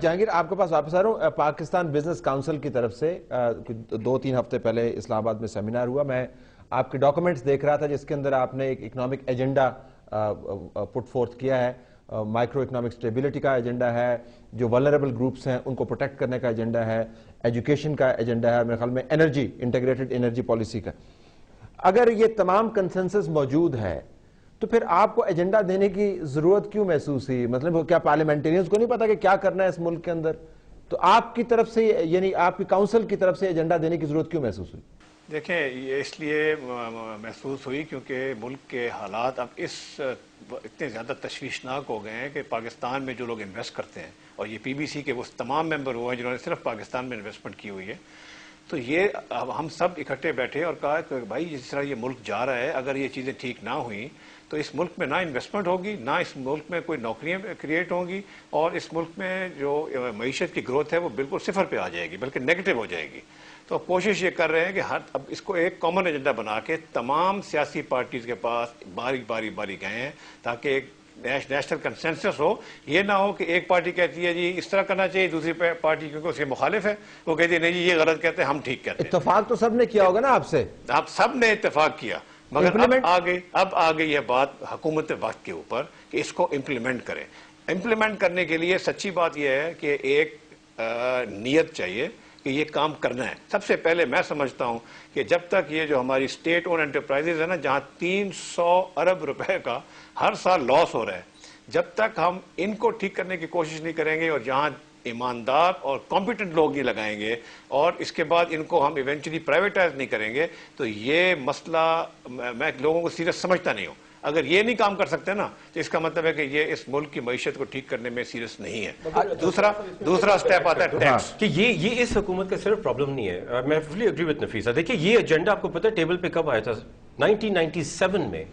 جہانگیر آپ کے پاس واپس آ رہا ہوں. پاکستان بزنس کاؤنسل کی طرف سے 2-3 ہفتے پہلے اسلام آباد میں سیمینار ہوا. میں آپ کے ڈاکومنٹس دیکھ رہا تھا جس کے اندر آپ نے ایک اکنامک ایجنڈا پٹ فورتھ کیا ہے. مائکرو اکنامک سٹیبلٹی کا ایجنڈا ہے, جو ولنریبل گروپس ہیں ان کو پروٹیکٹ کرنے کا ایجنڈا ہے, ایجوکیشن کا ایجنڈا ہے, میرے خیال میں انرجی, انٹیگریٹڈ انرجی پالیسی کا. اگر یہ تمام کنسنسس موجود ہے تو پھر آپ کو ایجنڈا دینے کی ضرورت کیوں محسوس ہوئی؟ مطلب کیا پارلیمنٹیرینز کو نہیں پتا کہ کیا کرنا ہے اس ملک کے اندر؟ تو آپ کی طرف سے, یعنی آپ کی کاؤنسل کی طرف سے ایجنڈا دینے کی ضرورت کیوں محسوس ہوئی؟ دیکھیں, یہ اس لیے محسوس ہوئی کیونکہ ملک کے حالات اب اتنے زیادہ تشویشناک ہو گئے ہیں کہ پاکستان میں جو لوگ انویسٹ کرتے ہیں, اور یہ پی بی سی کے وہ تمام ممبر ہوئے ہیں جنہوں نے صرف پاکستان میں انویسٹمنٹ کی ہوئی ہے, تو یہ ہم سب اکٹھے بیٹھے اور کہا کہ بھائی جس طرح یہ ملک جا رہا ہے, اگر یہ چیزیں ٹھیک نہ ہوئیں تو اس ملک میں نہ انویسٹمنٹ ہوگی, نہ اس ملک میں کوئی نوکریاں کریٹ ہوں گی, اور اس ملک میں جو معیشت کی گروتھ ہے وہ بالکل صفر پہ آ جائے گی, بلکہ نیگیٹو ہو جائے گی. تو کوشش یہ کر رہے ہیں کہ اب اس کو ایک کامن ایجنڈا بنا کے تمام سیاسی پارٹیز کے پاس باری گئے ہیں تاکہ ایک نیشنل کنسنسس ہو. یہ نہ ہو کہ ایک پارٹی کہتی ہے جی اس طرح کرنا چاہیے, دوسری پارٹی کیونکہ اس کے مخالف ہے وہ کہتی ہے نہیں جی یہ غلط کہتے ہیں, ہم ٹھیک کہتے ہیں. اتفاق تو سب نے کیا ہوگا نا آپ سے؟ آپ سب نے اتفاق کیا, مگر اب آگے یہ بات حکومت وقت کے اوپر کہ اس کو امپلیمنٹ کریں. امپلیمنٹ کرنے کے لیے سچی بات یہ ہے کہ ایک نیت چاہیے کہ یہ کام کرنا ہے. سب سے پہلے میں سمجھتا ہوں کہ جب تک یہ جو ہماری اسٹیٹ اون انٹرپرائزز ہے نا, جہاں 300 ارب روپے کا ہر سال لاس ہو رہا ہے, جب تک ہم ان کو ٹھیک کرنے کی کوشش نہیں کریں گے اور جہاں ایماندار اور کمپیٹنٹ لوگ نہیں لگائیں گے اور اس کے بعد ان کو ہم ایونچولی پرائیویٹائز نہیں کریں گے, تو یہ مسئلہ میں لوگوں کو سیریس سمجھتا نہیں ہوں. اگر یہ نہیں کام کر سکتے نا تو اس کا مطلب ہے کہ یہ اس ملک کی معیشت کو ٹھیک کرنے میں سیریس نہیں ہے. دوسرا سٹیپ آتا ہے ٹیکس. کہ یہ اس حکومت کا صرف پرابلم نہیں ہے. میں فلی اگری وتھ نفیسہ. دیکھیے یہ ایجنڈا آپ کو پتہ ہے ٹیبل پہ کب آیا تھا؟ 1997 میں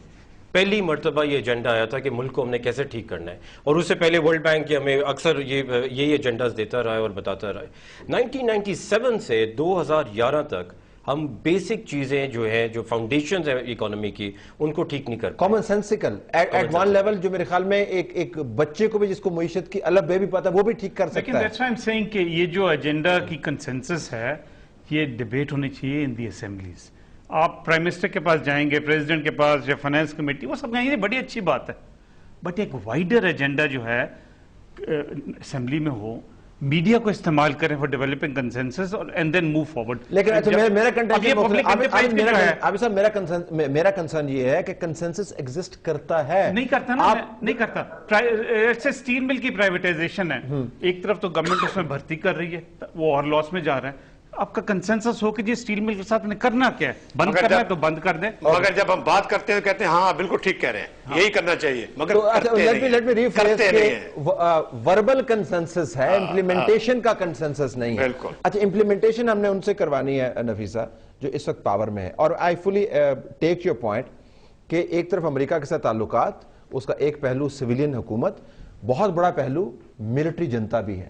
پہلی مرتبہ یہ ایجنڈا آیا تھا کہ ملک کو ہم نے کیسے ٹھیک کرنا ہے, اور اس سے پہلے ورلڈ بینک ہمیں اکثر یہ ایجنڈاز دیتا رہا ہے اور بتاتا رہا ہے. 1997 سے 2011 تک ہم بیسک چیزیں جو ہیں, جو فاؤنڈیشنز ہیں اکانومی کی, ان کو ٹھیک نہیں کرتے. Common sensical at one level, جو میرے خیال میں ایک بچے کو بھی جس کو معیشت کی الگ بے بھی پتا وہ بھی ٹھیک کر سکتا ہے. لیکن that's why I'm saying کہ یہ جو ایجنڈا کی کنسنسس ہے, یہ ڈیبیٹ ہونی چاہیے ان دی اسمبلیز. آپ پرائم منسٹر کے پاس جائیں گے, پریزیڈنٹ کے پاس, یا فائنانس کمیٹی, وہ سب کہیں گے بڑی اچھی بات ہے, بٹ ایک وائڈر ایجنڈا جو ہے اسمبلی میں ہو, میڈیا کو استعمال کریں for developing consensus and then move forward. لیکن میرا کنسرن یہ ہے کہ کنسنسس ایگزسٹ کرتا ہے. نہیں کرتا نا, نہیں کرتا. اسٹیل مل کی پرائیویٹائزیشن ہے, ایک طرف تو گورنمنٹ اس میں بھرتی کر رہی ہے, وہ اور لاس میں جا رہا ہے. آپ کا کنسنسس ہو کہ جی اسٹیل مل کے ساتھ نے کرنا کیا ہے, بند کرنا ہے تو بند کر دیں. مگر جب ہم بات کرتے ہیں تو کہتے ہیں ہاں بالکل ٹھیک کہہ رہے ہیں, یہی کرنا چاہیے, مگر وربل کنسنسس ہے, امپلیمنٹیشن کا کنسنسس نہیں ہے. اچھا, امپلیمنٹیشن ہم نے ان سے کروانی ہے نفیسہ جو اس وقت پاور میں ہے, اور آئی فلی ٹیک یور پوائنٹ کہ ایک طرف امریکہ کے ساتھ تعلقات, اس کا ایک پہلو سویلین حکومت, بہت بڑا پہلو ملٹری جنتا بھی ہے.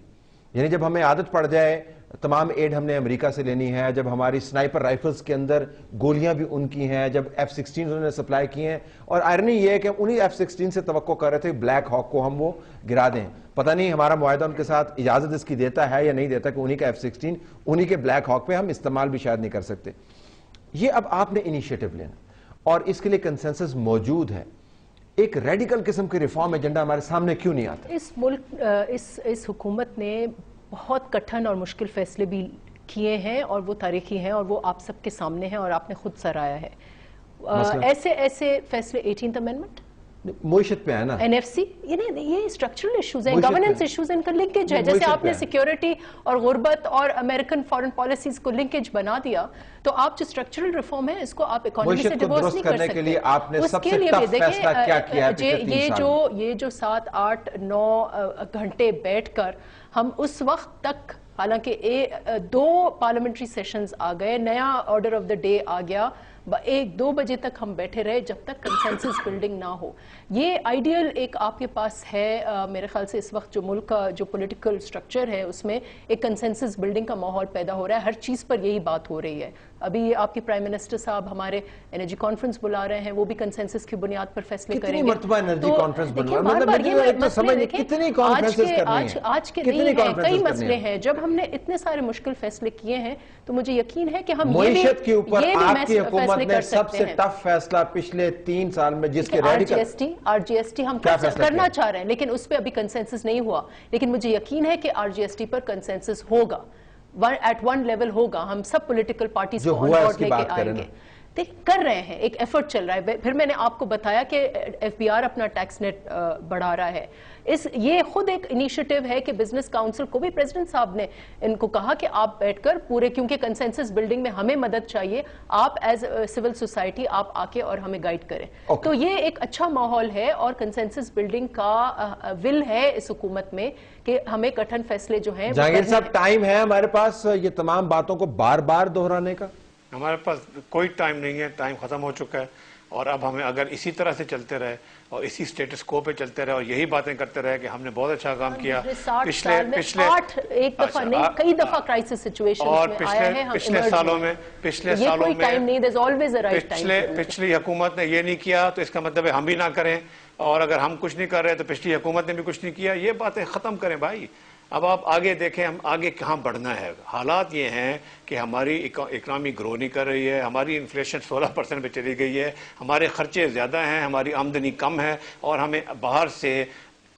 یعنی جب ہمیں عادت پڑ جائے تمام ایڈ ہم نے امریکہ سے لینی ہے, جب ہماری سنائپر رائفلز کے اندر گولیاں بھی ان کی ہیں, جب F-16 انہوں نے سپلائی کی ہیں, اور آئرنی یہ ہے کہ انہی F-16 سے توقع کر رہے تھے بلیک ہاک کو ہم وہ گرا دیں. پتہ نہیں ہمارا معاہدہ ان کے ساتھ اجازت اس کی دیتا ہے یا نہیں دیتا کہ انہی کا F-16 انہی کے بلیک ہاک پہ ہم استعمال بھی شاید نہیں کر سکتے. یہ اب آپ نے انیشیٹو لینا, اور اس کے لیے کنسنسس موجود ہے. ایک ریڈیکل قسم کے ریفارم ایجنڈا ہمارے سامنے کیوں نہیں آتا؟ اس ملک اس حکومت نے بہت کٹھن اور مشکل فیصلے بھی کیے ہیں, اور وہ تاریخی ہیں, اور وہ آپ سب کے سامنے ہیں, اور آپ نے خود سرایا ہے. ایسے فیصلے 18th امینڈمنٹ معیشت پہ ہے نا, این ایف سی, یہ اسٹرکچرل ایشوز ہیں, گورننس ایشوز, ان کا لنکیج ہے. جیسے آپ نے سیکیورٹی اور غربت اور امریکن فارن پالیسیز کو لنکیج بنا دیا, تو آپ جو اسٹرکچرل ریفارم ہے اس کو آپ اکانومی سے ڈیورس نہیں کر سکتے. اس کے لیے بھی دیکھیں, یہ جو 7-8-9 گھنٹے بیٹھ کر ہم اس وقت تک, حالانکہ 2 پارلیمنٹری سیشنز آ گئے, نیا آرڈر آف دا ڈے آ گیا, 1-2 بجے تک ہم بیٹھے رہے جب تک کنسنسس بلڈنگ نہ ہو. یہ آئیڈیل ایک آپ کے پاس ہے. میرے خیال سے اس وقت جو ملک کا جو پولیٹیکل سٹرکچر ہے اس میں ایک کنسنسس بلڈنگ کا ماحول پیدا ہو رہا ہے, ہر چیز پر یہی بات ہو رہی ہے. ابھی آپ کے پرائم منسٹر صاحب ہمارے انرجی کانفرنس بلا رہے ہیں, وہ بھی کنسنسس کی بنیاد پر فیصلے کریں گے. کتنی مرتبہ انرجی کانفرنس بلوا, آج کے نہیں ہیں, کئی مسئلے ہیں. جب ہم نے اتنے سارے مشکل فیصلے کیے ہیں تو مجھے یقین ہے کہ ہم معیشت کے اوپر آپ کی حکومت نے سب سے ٹف فیصلہ پچھلے 3 سال میں جس کے آر جی ایس ٹی ہم کرنا چاہ رہے ہیں, لیکن اس پہ ابھی کنسنسس نہیں ہوا. لیکن مجھے یقین ہے کہ آر جی ایس ٹی پر کنسنسس ہوگا, ایٹ ون لیول ہوگا. ہم سب پولیٹیکل پارٹیز کو آن بورڈ لے کے آئیں گے. کر رہے ہیں, ایک ایفرٹ چل رہا ہے. پھر میں نے آپ کو بتایا کہ ایف بی آر اپنا ٹیکس نیٹ بڑھا رہا ہے. یہ خود ایک انیشیٹو ہے کہ بزنس کاؤنسل کو بھی پریزیڈنٹ صاحب نے ان کو کہا کہ آپ بیٹھ کر پورے, کیونکہ کنسنسس بلڈنگ میں ہمیں مدد چاہیے, آپ ایز سول سوسائٹی آپ آ کے اور ہمیں گائیڈ کریں. تو یہ ایک اچھا ماحول ہے اور کنسنسس بلڈنگ کا ول ہے اس حکومت میں کہ ہمیں کٹھن فیصلے جو ہیں. جہانگیر صاحب, ٹائم ہے ہمارے پاس یہ تمام باتوں کو بار بار دہرانے کا؟ ہمارے پاس کوئی ٹائم نہیں ہے, ٹائم ختم ہو چکا ہے. اور اب ہمیں اگر اسی طرح سے چلتے رہے اور اسی سٹیٹس کو پہ چلتے رہے اور یہی باتیں کرتے رہے کہ ہم نے بہت اچھا کام کیا پچھلے ایک دفعہ نہیں کئی دفعہ کرائسس سچویشن میں آیا ہے, پچھلے سالوں میں پچھلی حکومت نے یہ نہیں کیا تو اس کا مطلب ہے ہم بھی نہ کریں, اور اگر ہم کچھ نہیں کر رہے تو پچھلی حکومت نے بھی کچھ نہیں کیا. یہ باتیں ختم کریں بھائی. اب آپ آگے دیکھیں ہم آگے کہاں بڑھنا ہے. حالات یہ ہیں کہ ہماری اکنامی گرو نہیں کر رہی ہے, ہماری انفلیشن 16% پہ چلی گئی ہے, ہمارے خرچے زیادہ ہیں, ہماری آمدنی کم ہے, اور ہمیں باہر سے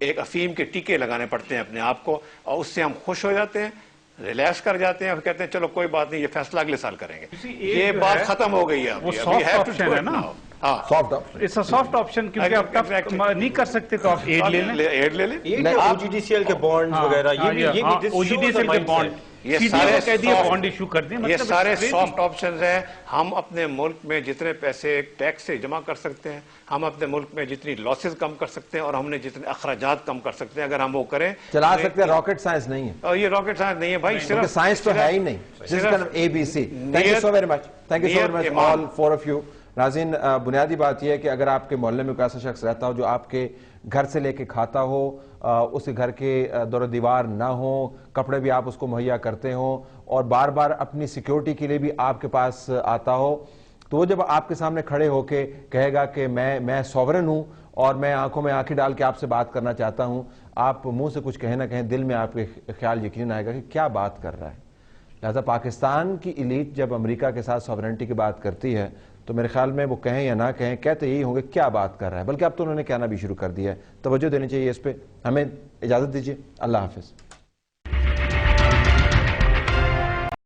ایک افیم کے ٹیکے لگانے پڑتے ہیں اپنے آپ کو, اور اس سے ہم خوش ہو جاتے ہیں, ریلیکس کر جاتے ہیں اور کہتے ہیں چلو کوئی بات نہیں, یہ فیصلہ اگلے سال کریں گے. یہ بات ختم ہو گئی ہے. وہ سافٹ آپشن ہے نا, سافٹ آپشن, کیونکہ آپ ٹف نہیں کر سکتے تو آپ ایڈ لے لیں. ایڈ لے لیں, او جی ڈی سی ایل کے بانڈ وغیرہ, او جی ڈی سی ایل کے بانڈ, یہ سارے سافٹ آپشنز ہیں. ہم اپنے ملک میں جتنے پیسے ٹیکس سے جمع کر سکتے ہیں, ہم اپنے ملک میں جتنی لاسز کم کر سکتے ہیں, اور ہم نے جتنے اخراجات کم کر سکتے ہیں, اگر ہم وہ کریں چلا سکتے ہیں. راکٹ سائنس نہیں ہے, اور یہ راکٹ سائنس نہیں ہے بھائی, صرف سائنس تو ہے ہی نہیں, صرف A B C. Thank you so very much, thank you so very much all four of you. ناظرین, بنیادی بات یہ ہے کہ اگر آپ کے محلے میں کوئی ایسا شخص رہتا ہو جو آپ کے گھر سے لے کے کھاتا ہو, اس کے گھر کے دور و دیوار نہ ہو, کپڑے بھی آپ اس کو مہیا کرتے ہوں, اور بار بار اپنی سیکیورٹی کے لیے بھی آپ کے پاس آتا ہو, تو وہ جب آپ کے سامنے کھڑے ہو کے کہے گا کہ میں سوورن ہوں اور میں آنکھوں میں آنکھیں ڈال کے آپ سے بات کرنا چاہتا ہوں, آپ منہ سے کچھ کہیں نہ کہیں, دل میں آپ کے خیال یقین آئے گا کہ کیا بات کر رہا ہے. لہذا پاکستان کی ایلیٹ جب امریکہ کے ساتھ سوورنٹی کی بات کرتی ہے تو میرے خیال میں وہ کہیں یا نہ کہیں, کہتے یہی ہوں گے کیا بات کر رہا ہے, بلکہ اب تو انہوں نے کہنا بھی شروع کر دیا ہے. توجہ دینی چاہیے اس پہ. ہمیں اجازت دیجیے, اللہ حافظ.